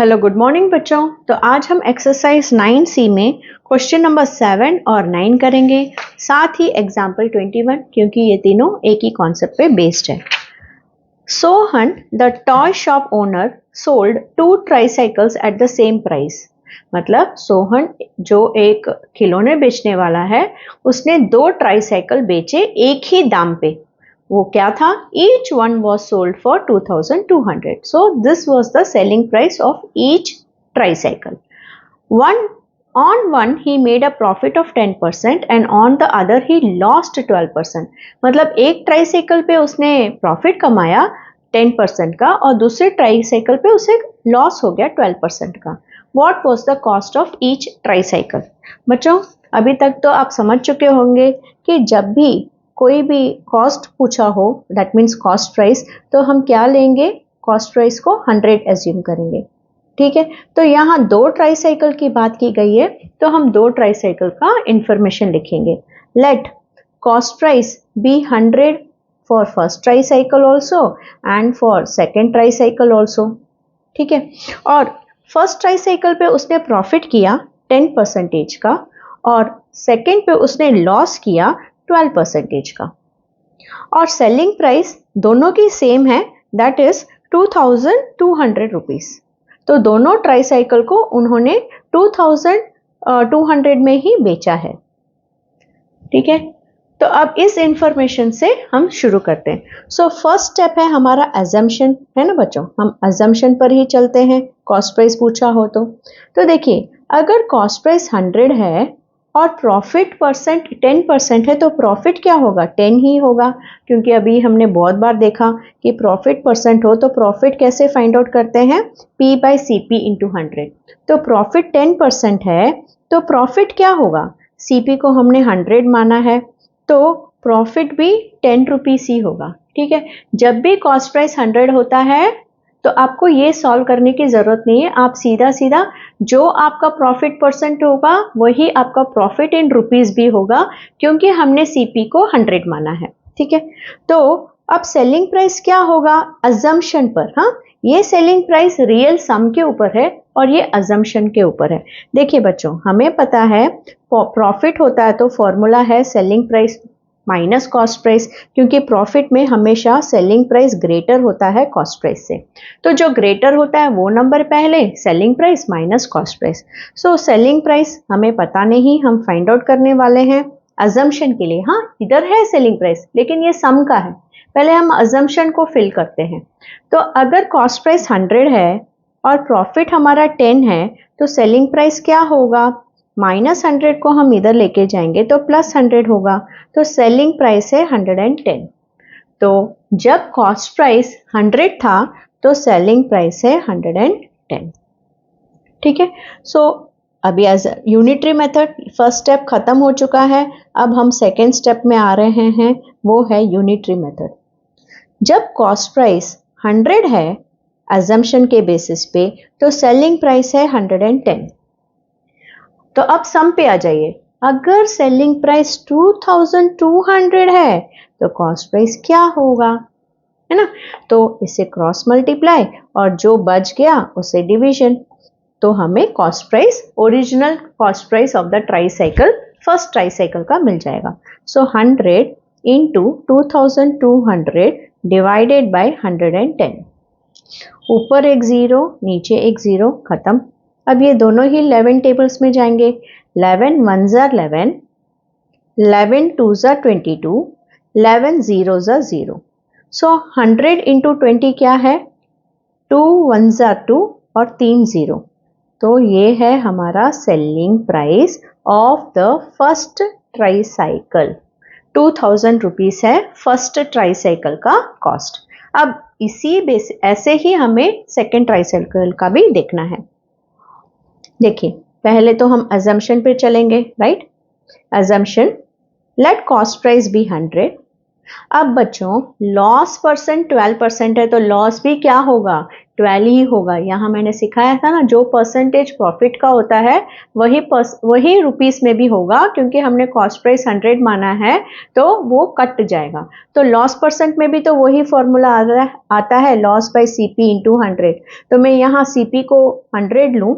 Hello good morning बच्चों। तो आज हम एक्सरसाइज 9C में क्वेश्चन नंबर 7 और 9 करेंगे, साथ ही एग्जाम्पल 21, क्योंकि ये तीनों एक ही कॉन्सेप्ट पे बेस्ड है। Sohan the toy shop owner sold 2 tricycles at the same price. मतलब सोहन जो एक खिलौने बेचने वाला है, उसने 2 ट्राईसाइकिल बेचे एक ही दाम पे। वो क्या था? Each one was sold for 2,200. So this was the selling price of each tricycle. On one he made a profit of 10% and on the other he lost 12%. मतलब एक ट्राईसाइकिल पे उसने प्रॉफिट कमाया 10% का और दूसरे ट्राईसाइकिल पे उसे लॉस हो गया 12% का। What was the cost of each tricycle? बच्चों, अभी तक तो आप समझ चुके होंगे कि जब भी कोई भी कॉस्ट पूछा हो, दैट मीन्स कॉस्ट प्राइस, तो हम क्या लेंगे? कॉस्ट प्राइस को 100 एज्यूम करेंगे। ठीक है, तो यहाँ 2 ट्राईसाइकिल की बात की गई है, तो हम 2 ट्राईसाइकिल का इंफॉर्मेशन लिखेंगे। Let cost price be 100 for first tricycle also and for second tricycle also. ठीक है, और फर्स्ट ट्राईसाइकिल पे उसने प्रॉफिट किया 10% का और सेकेंड पे उसने लॉस किया 12% का, और सेलिंग प्राइस दोनों की सेम है, दैट इज 2,200 रुपीज। तो दोनों ट्राईसाइकिल को उन्होंने 2,200 में ही बेचा है। ठीक है, तो अब इस इंफॉर्मेशन से हम शुरू करते हैं। सो फर्स्ट स्टेप है हमारा अजम्पशन, है ना बच्चों? हम अजम्पशन पर ही चलते हैं, कॉस्ट प्राइस पूछा हो तो देखिए, अगर कॉस्ट प्राइस 100 है और प्रॉफिट परसेंट 10% है, तो प्रॉफिट क्या होगा? 10 ही होगा, क्योंकि अभी हमने बहुत बार देखा कि प्रॉफिट परसेंट हो तो प्रॉफिट कैसे फाइंड आउट करते हैं? P/CP into 100। तो प्रॉफिट 10% है तो प्रॉफिट क्या होगा? CP को हमने 100 माना है, तो प्रॉफिट भी 10 रुपीस ही होगा। ठीक है, जब भी कॉस्ट प्राइस 100 होता है तो आपको ये सॉल्व करने की जरूरत नहीं है, आप सीधा सीधा जो आपका प्रॉफिट परसेंट होगा वही आपका प्रॉफिट इन रुपीस भी होगा, क्योंकि हमने CP को 100 माना है। ठीक है, तो अब सेलिंग प्राइस क्या होगा? अजम्पशन पर। हाँ, ये सेलिंग प्राइस रियल सम के ऊपर है और ये अजम्पशन के ऊपर है। देखिए बच्चों, हमें पता है प्रॉफिट होता है तो फॉर्मूला है selling price minus cost price, क्योंकि प्रॉफिट में हमेशा सेलिंग प्राइस ग्रेटर होता है कॉस्ट प्राइस से। तो जो ग्रेटर होता है वो नंबर पहले, selling price minus cost price. So selling price हमें पता नहीं, हम फाइंड आउट करने वाले हैं अजम्पशन के लिए। हाँ, इधर है सेलिंग प्राइस, लेकिन ये सम का है, पहले हम अजम्पशन को फिल करते हैं। तो अगर कॉस्ट प्राइस 100 है और प्रॉफिट हमारा 10 है, तो सेलिंग प्राइस क्या होगा? -100 को हम इधर लेके जाएंगे तो +100 होगा, तो सेलिंग प्राइस है 110। तो जब कॉस्ट प्राइस 100 था तो सेलिंग प्राइस है 110। ठीक है, सो अभी as unitary method first step खत्म हो चुका है, अब हम सेकेंड स्टेप में आ रहे हैं, वो है यूनिटरी मेथड। जब कॉस्ट प्राइस 100 है अजम्पशन के बेसिस पे, तो सेलिंग प्राइस है 110। तो अब सम पे आ जाइए, अगर सेलिंग प्राइस 2,200 है तो कॉस्ट प्राइस क्या होगा? है ना? तो इसे क्रॉस मल्टीप्लाई और जो बच गया उसे डिवीजन, तो हमें cost price, original cost price of the tricycle, first tricycle का मिल जाएगा। सो 100 इंटू 2,200 डिवाइडेड बाय 110। ऊपर एक जीरो, नीचे एक जीरो, खत्म। अब ये दोनों ही 11 टेबल्स में जाएंगे। 11 1s are 11, 11 2s are 22, 11 0s are 0। So 100 into 20 क्या है? 2 1s are 2 और 3 0। तो ये है हमारा selling price of the first tricycle. 2,000 rupees है फर्स्ट ट्राईसाइकिल का कॉस्ट। अब इसी बेस ऐसे ही हमें सेकेंड ट्राईसाइकिल का भी देखना है। देखिए, पहले तो हम अजम्पशन पे चलेंगे, right? Assumption, let cost price be 100। अब बच्चों, लॉस परसेंट 12% है तो लॉस भी क्या होगा? 12 ही होगा। यहाँ मैंने सिखाया था ना, जो परसेंटेज प्रॉफिट का होता है वही रुपीस में भी होगा, क्योंकि हमने कॉस्ट प्राइस 100 माना है तो वो कट जाएगा। तो लॉस परसेंट में भी तो वही फॉर्मूला आता है, लॉस बाय सीपी इंटू 100। तो मैं यहाँ सीपी को 100 लूँ,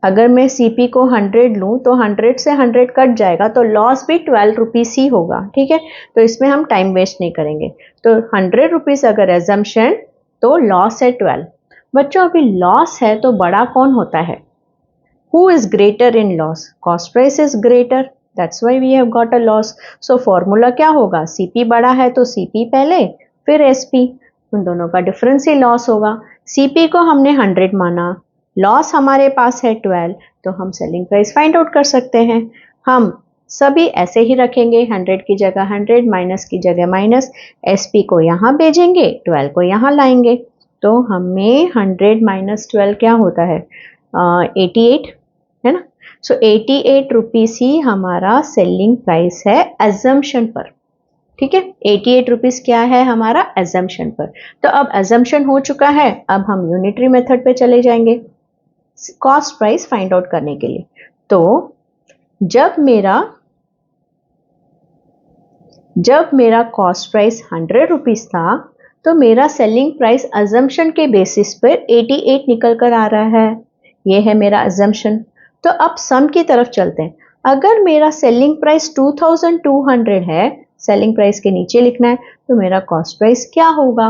अगर मैं सीपी को 100 लूँ तो 100 से 100 कट जाएगा, तो लॉस भी 12 रुपीस ही होगा। ठीक है, तो इसमें हम टाइम वेस्ट नहीं करेंगे। तो 100 रुपीस अगर एजम्पशन, तो लॉस है 12। बच्चों अभी लॉस है तो बड़ा कौन होता है? Who is greater in loss? Cost price is greater, that's why we have got a loss. So formula क्या होगा? सीपी बड़ा है तो सीपी पहले, फिर एसपी, उन दोनों का डिफरेंस ही लॉस होगा। सीपी को हमने 100 माना, लॉस हमारे पास है 12, तो हम सेलिंग प्राइस फाइंड आउट कर सकते हैं। हम सभी ऐसे ही रखेंगे, 100 की जगह 100, माइनस की जगह माइनस, एसपी को यहाँ भेजेंगे, 12 को यहाँ लाएंगे, तो हमें 100 माइनस 12 क्या होता है? 88, है ना। सो 88 रुपीस ही हमारा सेलिंग प्राइस है एजम्पशन पर। ठीक है, 88 रुपीस क्या है हमारा? एजम्पशन पर। तो अब एजम्पशन हो चुका है, अब हम यूनिटरी मेथड पे चले जाएंगे कॉस्ट प्राइस फाइंड आउट करने के लिए। तो जब मेरा कॉस्ट प्राइस 100 रुपीस था, तो मेरा सेलिंग प्राइस अजम्पशन के बेसिस पर 88 निकल कर आ रहा है। ये है मेरा अजम्पशन। तो अब सम की तरफ चलते हैं। अगर मेरा सेलिंग प्राइस 2200 है, सेलिंग प्राइस के नीचे लिखना है, तो मेरा कॉस्ट प्राइस क्या होगा?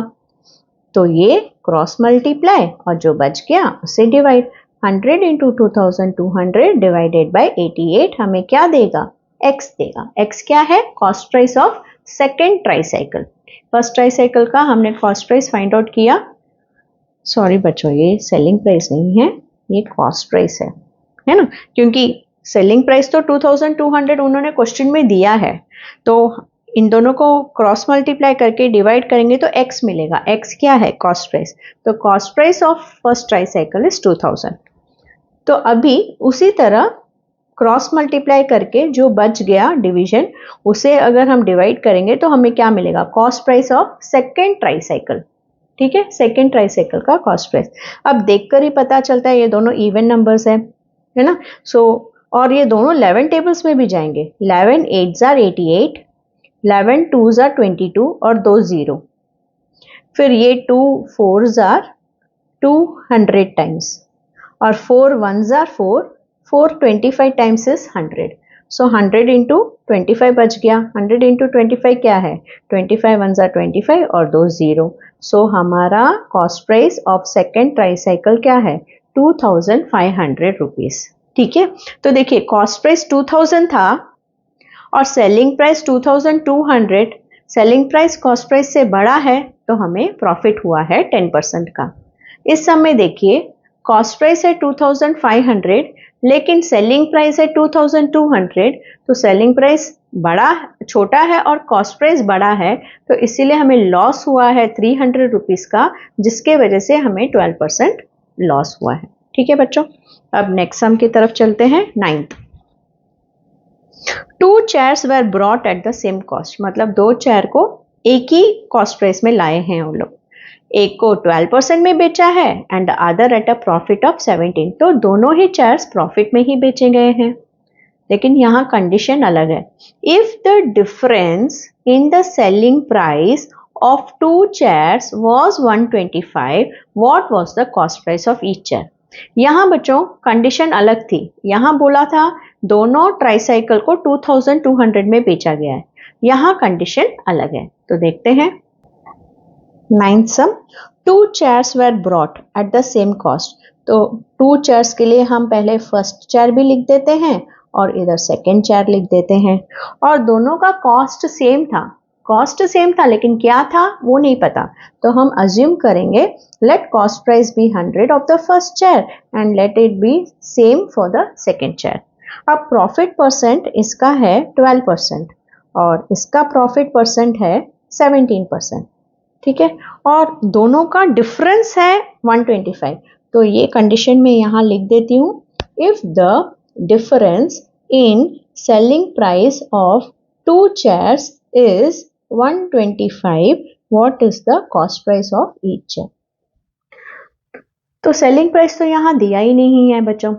तो ये क्रॉस मल्टीप्लाई और जो बच गया उसे डिवाइड। 100 इंटू 2200 डिवाइडेड बाई 88 हमें क्या देगा? x देगा। x क्या है? Cost price of second tricycle. First tricycle का हमने कॉस्ट प्राइस फाइंड आउट किया। सॉरी बच्चों, ये सेलिंग प्राइस नहीं है, ये कॉस्ट प्राइस है ना, क्योंकि सेलिंग प्राइस तो 2200 उन्होंने क्वेश्चन में दिया है, तो इन दोनों को क्रॉस मल्टीप्लाई करके डिवाइड करेंगे तो x मिलेगा। x क्या है? Cost price. तो cost price of first tricycle is 2000। तो अभी उसी तरह क्रॉस मल्टीप्लाई करके जो बच गया डिवीजन, उसे अगर हम डिवाइड करेंगे तो हमें क्या मिलेगा? Cost price of second tricycle. ठीक है, सेकेंड ट्राईसाइकिल का कॉस्ट प्राइस। अब देखकर ही पता चलता है ये दोनों इवन नंबर्स है ना। सो और ये दोनों 11 टेबल्स में भी जाएंगे। 11 8s are 88, 11 2s are 22 और 2 0। फिर ये 2 4s are 200 टाइम्स और 4 1s are 4, 4 25 times is 100। So 100 into 25 बच गया। 100 इंटू 25 क्या है? 25 1s are 25 और 2 0। सो हमारा cost price of second tricycle क्या है? 2500 रुपीज। ठीक है, तो देखिए कॉस्ट प्राइस 2000 था और selling price 2200। Selling price cost price से बड़ा है, तो हमें प्रॉफिट हुआ है 10% का। इस समय देखिए कॉस्ट प्राइस है 2500, लेकिन सेलिंग प्राइस है 2200, तो सेलिंग प्राइस छोटा है और कॉस्ट प्राइस बड़ा है, तो इसीलिए हमें लॉस हुआ है 300 रुपीज का, जिसके वजह से हमें 12% लॉस हुआ है। ठीक है बच्चों, अब नेक्स्ट सम की तरफ चलते हैं। 9th, 2 chairs were brought at the same cost. मतलब 2 चेयर को एक ही कॉस्ट प्राइस में लाए हैं वो लोग। एक को 12% में बेचा है and other at a profit of 17। तो दोनों ही चेयर्स प्रॉफिट में ही बेचे गए हैं, लेकिन यहाँ कंडीशन अलग है। If the difference in the selling price of 2 chairs was 125, what was the cost price of each chair. यहाँ बच्चों कंडीशन अलग थी। यहाँ बोला था दोनों ट्राईसाइकिल को 2200 में बेचा गया है, यहाँ कंडीशन अलग है। तो देखते हैं 9th sum, 2 chairs were brought at the same cost. तो 2 चेयर्स के लिए हम पहले फर्स्ट चेयर भी लिख देते हैं और इधर सेकेंड चेयर लिख देते हैं, और दोनों का कॉस्ट सेम था। कॉस्ट सेम था लेकिन क्या था वो नहीं पता, तो हम अज्यूम करेंगे let cost price be 100 of the first chair and let it be same for the second chair. अब प्रॉफिट परसेंट इसका है 12% और इसका प्रॉफिट परसेंट है 17%। ठीक है, और दोनों का डिफरेंस है 125। तो ये कंडीशन में यहाँ लिख देती हूँ, if the difference in selling price of 2 chairs is 125, what is the cost price of each chair. तो सेलिंग प्राइस तो यहाँ दिया ही नहीं है बच्चों।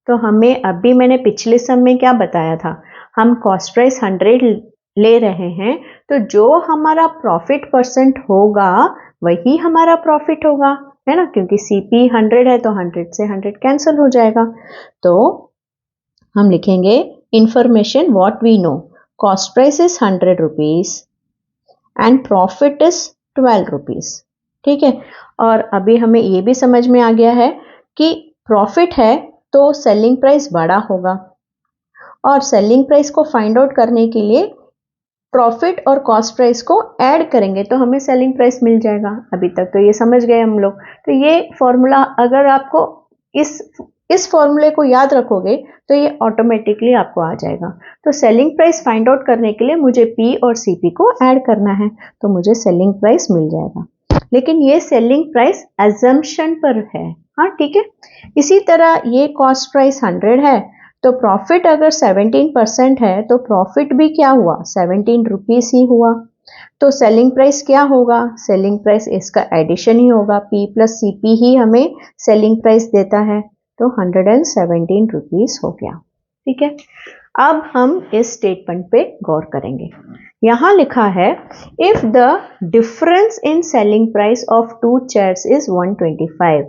तो हमें अभी मैंने पिछले सम में क्या बताया था, हम कॉस्ट प्राइस 100 ले रहे हैं, तो जो हमारा प्रॉफिट परसेंट होगा वही हमारा प्रॉफिट होगा, है ना, क्योंकि सीपी 100 है तो 100 से 100 कैंसिल हो जाएगा। तो हम लिखेंगे information what we know, cost price is 100 rupees and profit is 12 rupees. ठीक है, और अभी हमें ये भी समझ में आ गया है कि प्रॉफिट है तो सेलिंग प्राइस बड़ा होगा, और सेलिंग प्राइस को फाइंड आउट करने के लिए प्रॉफिट और कॉस्ट प्राइस को ऐड करेंगे तो हमें सेलिंग प्राइस मिल जाएगा। अभी तक तो ये समझ गए हम लोग। तो ये फॉर्मूला अगर आपको इस फॉर्मूले को याद रखोगे तो ये ऑटोमेटिकली आपको आ जाएगा। तो सेलिंग प्राइस फाइंड आउट करने के लिए मुझे पी और सीपी को ऐड करना है, तो मुझे सेलिंग प्राइस मिल जाएगा। लेकिन ये सेलिंग प्राइस एजम्पशन पर है, हाँ ठीक है। इसी तरह ये कॉस्ट प्राइस 100 है, तो प्रॉफिट अगर 17% है तो प्रॉफिट भी क्या हुआ, 17 रुपीज ही हुआ। तो सेलिंग प्राइस क्या होगा, सेलिंग प्राइस इसका एडिशन ही होगा, पी प्लस सीपी ही हमें सेलिंग प्राइस देता है, तो 117 रुपीज हो गया। ठीक है, अब हम इस स्टेटमेंट पे गौर करेंगे। यहां लिखा है if the difference in selling price of 2 chairs is 125,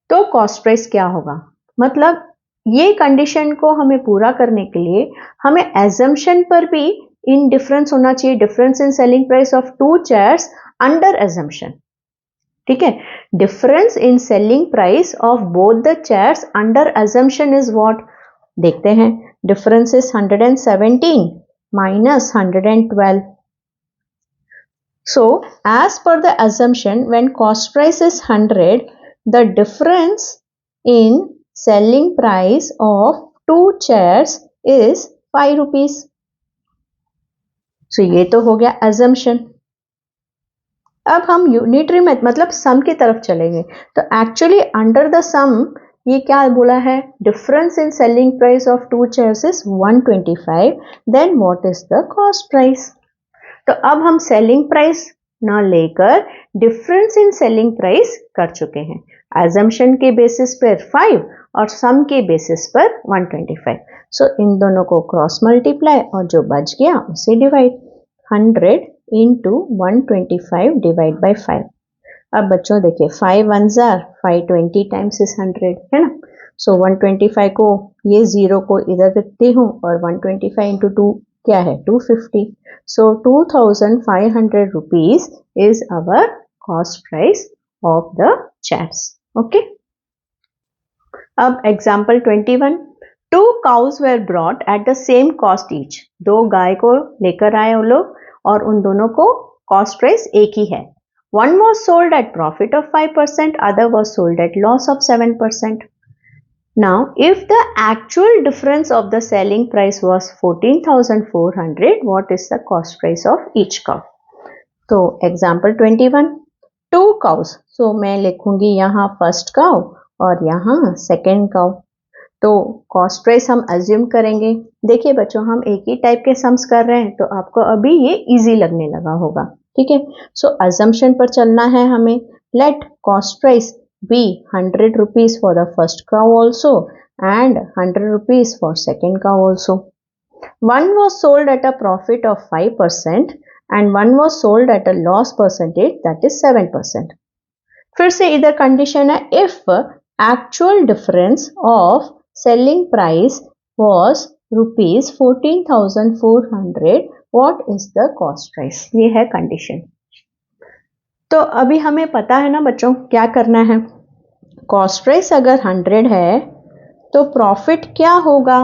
तो कॉस्ट प्राइस क्या होगा। मतलब ये कंडीशन को हमें पूरा करने के लिए हमें एजम्पशन पर भी इन डिफरेंस होना चाहिए, difference in selling price of 2 chairs under assumption. ठीक है, difference in selling price of both the chairs under assumption is what, देखते हैं। Difference is 117 minus 112. So as per the assumption, when cost price is 100, the difference in selling price of 2 chairs is 5 rupees. So ये तो हो गया assumption. अब हम unitary मतलब सम की तरफ चलेंगे। तो एक्चुअली अंडर द सम ये क्या बोला है, difference in selling price of 2 chairs is 125, then what is the cost price. तो अब हम सेलिंग प्राइस ना लेकर डिफरेंस इन सेलिंग प्राइस कर चुके हैं। एजम्पशन के बेसिस पर 5 और सम के बेसिस पर 125। सो इन दोनों को क्रॉस मल्टीप्लाई और जो बच गया उसे डिवाइड, 100 इंटू 125 डिवाइड बाई 5। अब बच्चों देखिए 5 1s are 520 टाइम्स इज 100, है ना। सो 125 को ये 0 को इधर रखती हूँ और 125 इंटू 2 क्या है 250। सो 2500 rupees is our cost price of the chairs. Okay, अब example 21, 2 cows were brought at the same cost each। 2 गाय को लेकर आए वो लोग और उन दोनों को कॉस्ट प्राइस एक ही है। One was sold at profit of 5%, other was sold at loss of 7%. Now, if the actual difference of the selling price was 14,400, what is the cost price of each cow? तो example 21, 2 cows. So मैं लिखूंगी यहाँ first cow और यहाँ second cow। तो cost price हम assume करेंगे। देखिए बच्चों हम एक ही टाइप के सम्स कर रहे हैं तो आपको अभी ये इजी लगने लगा होगा। ठीक है, सो अजम्पशन पर चलना है हमें। Let cost price be 100 rupees for the first cow also and 100 rupees for second cow also. One was sold at a profit of 5% and one was sold at a loss percentage that is 7%। फिर से इधर condition है if actual difference of selling price was rupees 14,400, what is the cost price? ये है condition. तो अभी हमें पता है ना बच्चों क्या करना है। कॉस्ट प्राइस अगर 100 है तो प्रॉफिट क्या होगा।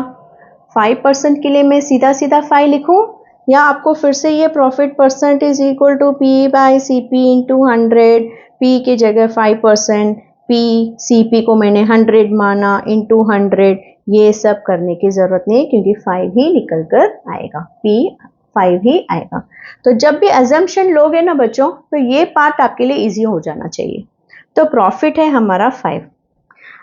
5% के लिए मैं सीधा सीधा 5 लिखूं या आपको फिर से ये profit percent is equal to P by C P into 100, P की जगह 5%, पी सी पी को मैंने 100 माना इंटू 100, ये सब करने की जरूरत नहीं है क्योंकि 5 ही निकल कर आएगा, पी 5 ही आएगा। तो जब भी अजम्पशन लोगे ना बच्चों तो ये पार्ट आपके लिए इजी हो जाना चाहिए। तो प्रॉफिट है हमारा 5।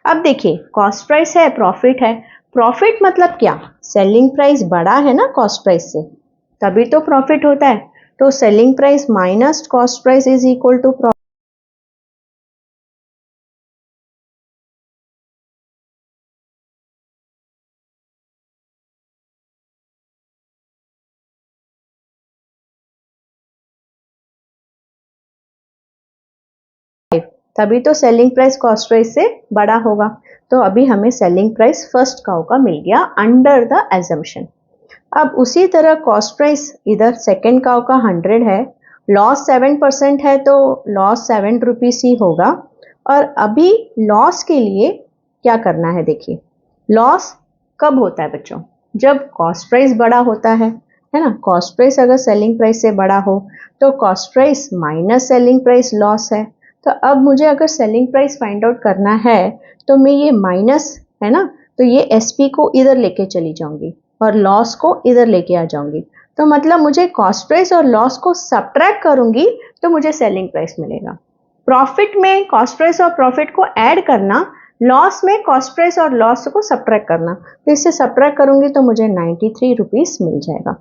अब देखिए कॉस्ट प्राइस है, प्रॉफिट है। प्रॉफिट मतलब क्या, सेलिंग प्राइस बड़ा है ना कॉस्ट प्राइस से तभी तो प्रॉफिट होता है। तो selling price minus cost price is equal to तभी तो सेलिंग प्राइस कॉस्ट प्राइस से बड़ा होगा। तो अभी हमें सेलिंग प्राइस फर्स्ट काउ का मिल गया अंडर द एजम्पशन। अब उसी तरह कॉस्ट प्राइस इधर सेकेंड काउ का 100 है, लॉस 7% है तो लॉस 7 रुपीस ही होगा। और अभी लॉस के लिए क्या करना है, देखिए लॉस कब होता है बच्चों, जब कॉस्ट प्राइस बड़ा होता है ना। कॉस्ट प्राइस अगर सेलिंग प्राइस से बड़ा हो तो cost price minus selling price loss है। तो अब मुझे अगर सेलिंग प्राइस फाइंड आउट करना है तो मैं ये माइनस है ना, तो ये एसपी को इधर लेके चली जाऊंगी और लॉस को इधर लेके आ जाऊंगी। तो मतलब मुझे कॉस्ट प्राइस और लॉस को सब्ट्रैक्ट करूंगी तो मुझे सेलिंग प्राइस मिलेगा। प्रॉफिट में कॉस्ट प्राइस और प्रॉफिट को ऐड करना, लॉस में कॉस्ट प्राइस और लॉस को सब्ट्रैक्ट करना। तो इससे सब्ट्रैक्ट करूंगी तो मुझे 93 रुपीस मिल जाएगा।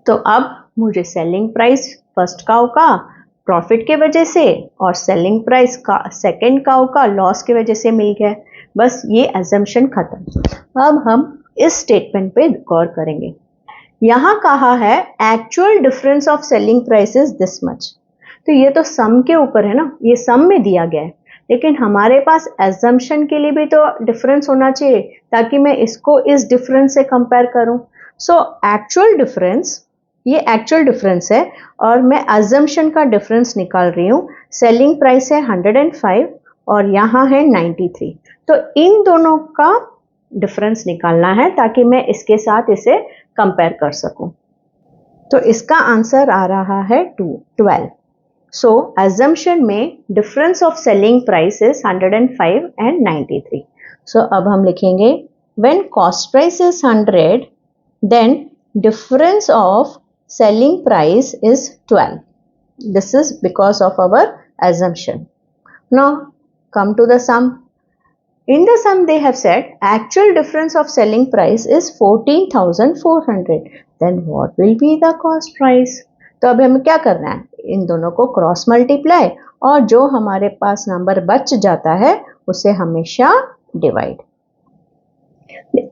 तो अब मुझे सेलिंग प्राइस फर्स्ट काउ का प्रॉफिट के वजह से और सेलिंग प्राइस का सेकेंड काउ का लॉस के वजह से मिल गया। बस ये अजम्पशन खत्म। अब हम इस स्टेटमेंट पे गौर करेंगे। यहां कहा है actual difference of selling price is this much. तो ये तो सम के ऊपर है ना, ये सम में दिया गया है, लेकिन हमारे पास एजम्पशन के लिए भी तो डिफरेंस होना चाहिए ताकि मैं इसको इस डिफरेंस से कंपेयर करूं। सो एक्चुअल डिफरेंस, ये एक्चुअल डिफरेंस है और मैं अजम्पशन का डिफरेंस निकाल रही हूं। सेलिंग प्राइस है 105 और यहाँ है 93। तो इन दोनों का डिफरेंस निकालना है ताकि मैं इसके साथ इसे कंपेयर कर सकूं। तो इसका आंसर आ रहा है 12। सो अजम्पशन में difference of selling price is 105 and 93। So अब हम लिखेंगे when cost price is 100 then difference of selling price is 12. This is because of our assumption. Now come to the sum. In the sum they have said actual difference of selling price is 14,400. Then what will be the cost price? तो अब हमें क्या करना है, इन दोनों को cross multiply और जो हमारे पास नंबर बच जाता है उसे हमेशा डिवाइड।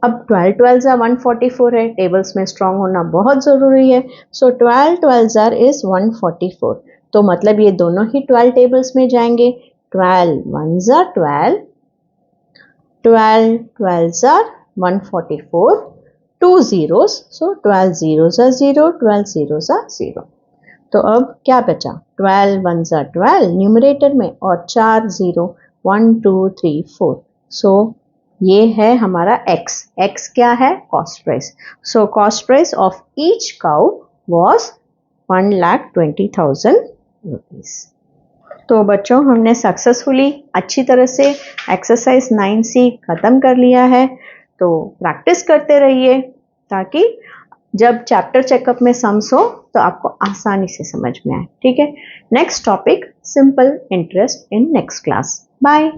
अब 12 12 144 है, टेबल्स में स्ट्रांग होना बहुत जरूरी है। सो 12 12 इज 144। तो मतलब ये दोनों ही 12 टेबल्स में जाएंगे। 12 1 12, 12 12 144, 2 zeros, सो 12 zeros 0, 12 zeros 0। तो अब क्या बचा, 12 1 12 न्यूमरेटर में और 4 0, 1 2 3 4। सो ये है हमारा x। x क्या है, cost price. So cost price of each cow was 1,20,000 rupees. तो बच्चों हमने सक्सेसफुली अच्छी तरह से एक्सरसाइज 9C खत्म कर लिया है। तो प्रैक्टिस करते रहिए ताकि जब चैप्टर चेकअप में सम्स हो तो आपको आसानी से समझ में आए। ठीक है, next topic simple interest in next class. Bye.